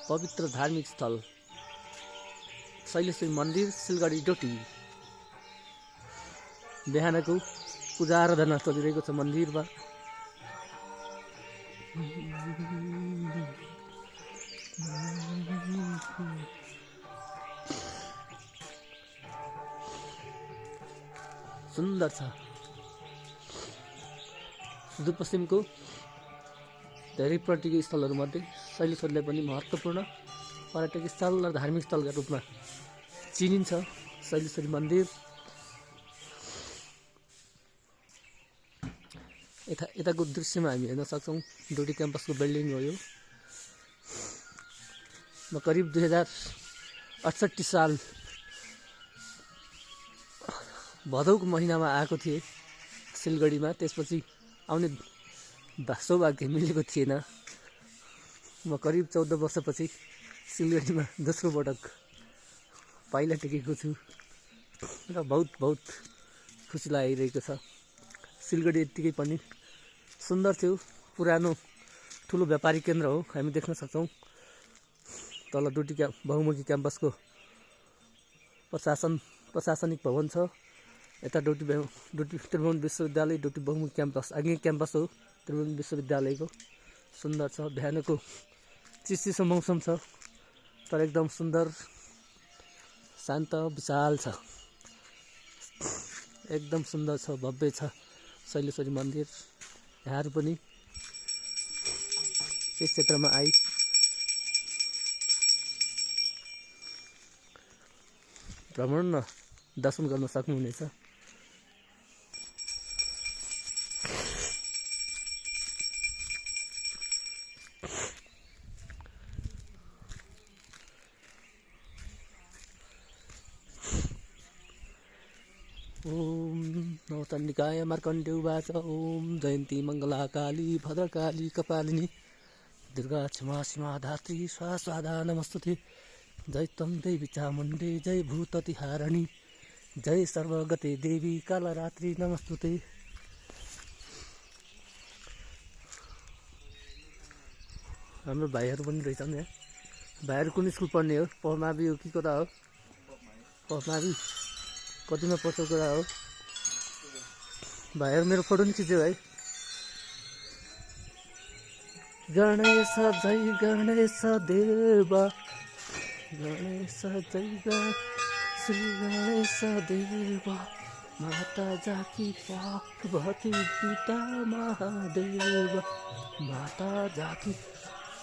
पवित्र धार्मिक स्थल शैलेश्वरी मन्दिर सिलगढी डोटी। बिहानको पूजा आराधना चलिरहेको छ मन्दिरमा। सुन्दर छ। सुदूरपश्चिमको धेरै पर्यटकीय स्थलहरूमध्ये शैलेश्वरलाई पनि महत्त्वपूर्ण पर्यटकीय स्थल र धार्मिक स्थलका रूपमा चिनिन्छ शैलेश्वरी मन्दिर। यताको दृश्यमा हामी हेर्न सक्छौँ डोटी क्याम्पसको बिल्डिङ हो यो। म करिब 2068 साल भदौको महिनामा आएको थिएँ सिलगढीमा। त्यसपछि आउने सौभाग्य मिलेको थिएन। म करिब 14 वर्षपछि सिलगढीमा दोस्रो पटक पाइला टेकेको छु र बहुत खुसी लागिरहेको छ। सिलगढी यत्तिकै पनि सुन्दर थियो। पुरानो ठुलो व्यापारिक केन्द्र हो। हामी देख्न सक्छौँ तल डोटी बहुमुखी क्याम्पसको प्रशासनिक भवन छ। यता डोटी त्रिभुवन विश्वविद्यालय डोटी बहुमुखी क्याम्पस आगे क्याम्पस हो त्रिभुवन विश्वविद्यालयको। सुन्दर छ। बिहानको चिसो मौसम छ तर एकदम सुन्दर शान्त विशाल छ। एकदम सुन्दर छ, भव्य छ शैलेश्वरी मन्दिर। यहाँहरू पनि यस क्षेत्रमा आई भ्रमण र दर्शन गर्न सक्नुहुनेछ। ओम नवचण्डिकाय मार्कण्डेय उवाच ओम जयन्ती मङ्गला काली भद्रकाली कपालिनी दुर्गा क्षमा सीमा धात्री स्वास्वादा नमस्तुते। जय त्वं देवी चामुण्डे जय भूततिहारिणी जय सर्वगते देवी कालरात्रि नमस्तुते। हाम्रो भाइहरू पनि रहेछन् यहाँ। भाइहरू कुन स्कुल पढ्ने हो? पमावि हो कि कता हो? पमावि कतिमा पढ्छ कुरा हो? भाइहरू मेरो फोटो नि खिच्यो भाइ। गणेश जय गणेश देव गणेश जय श्री गणेश देव माता जाकी पार्वती पिता महादेव माता जाकी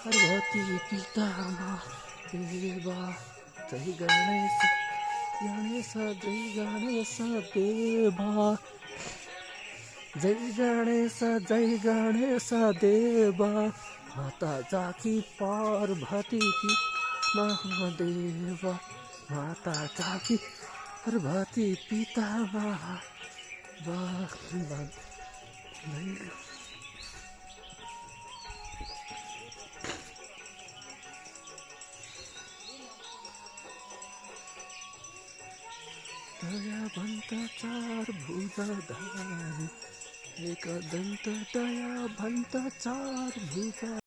पार्वती पिता महादेव जय गणेश गणेश जय गणेश देव जय गणेश देव माता जाकी पार्वती महादेव माता जाकी पार्वती पिता महादेव। दयावन्त चार भुजधारी एकदन्त दयावन्त चार भुज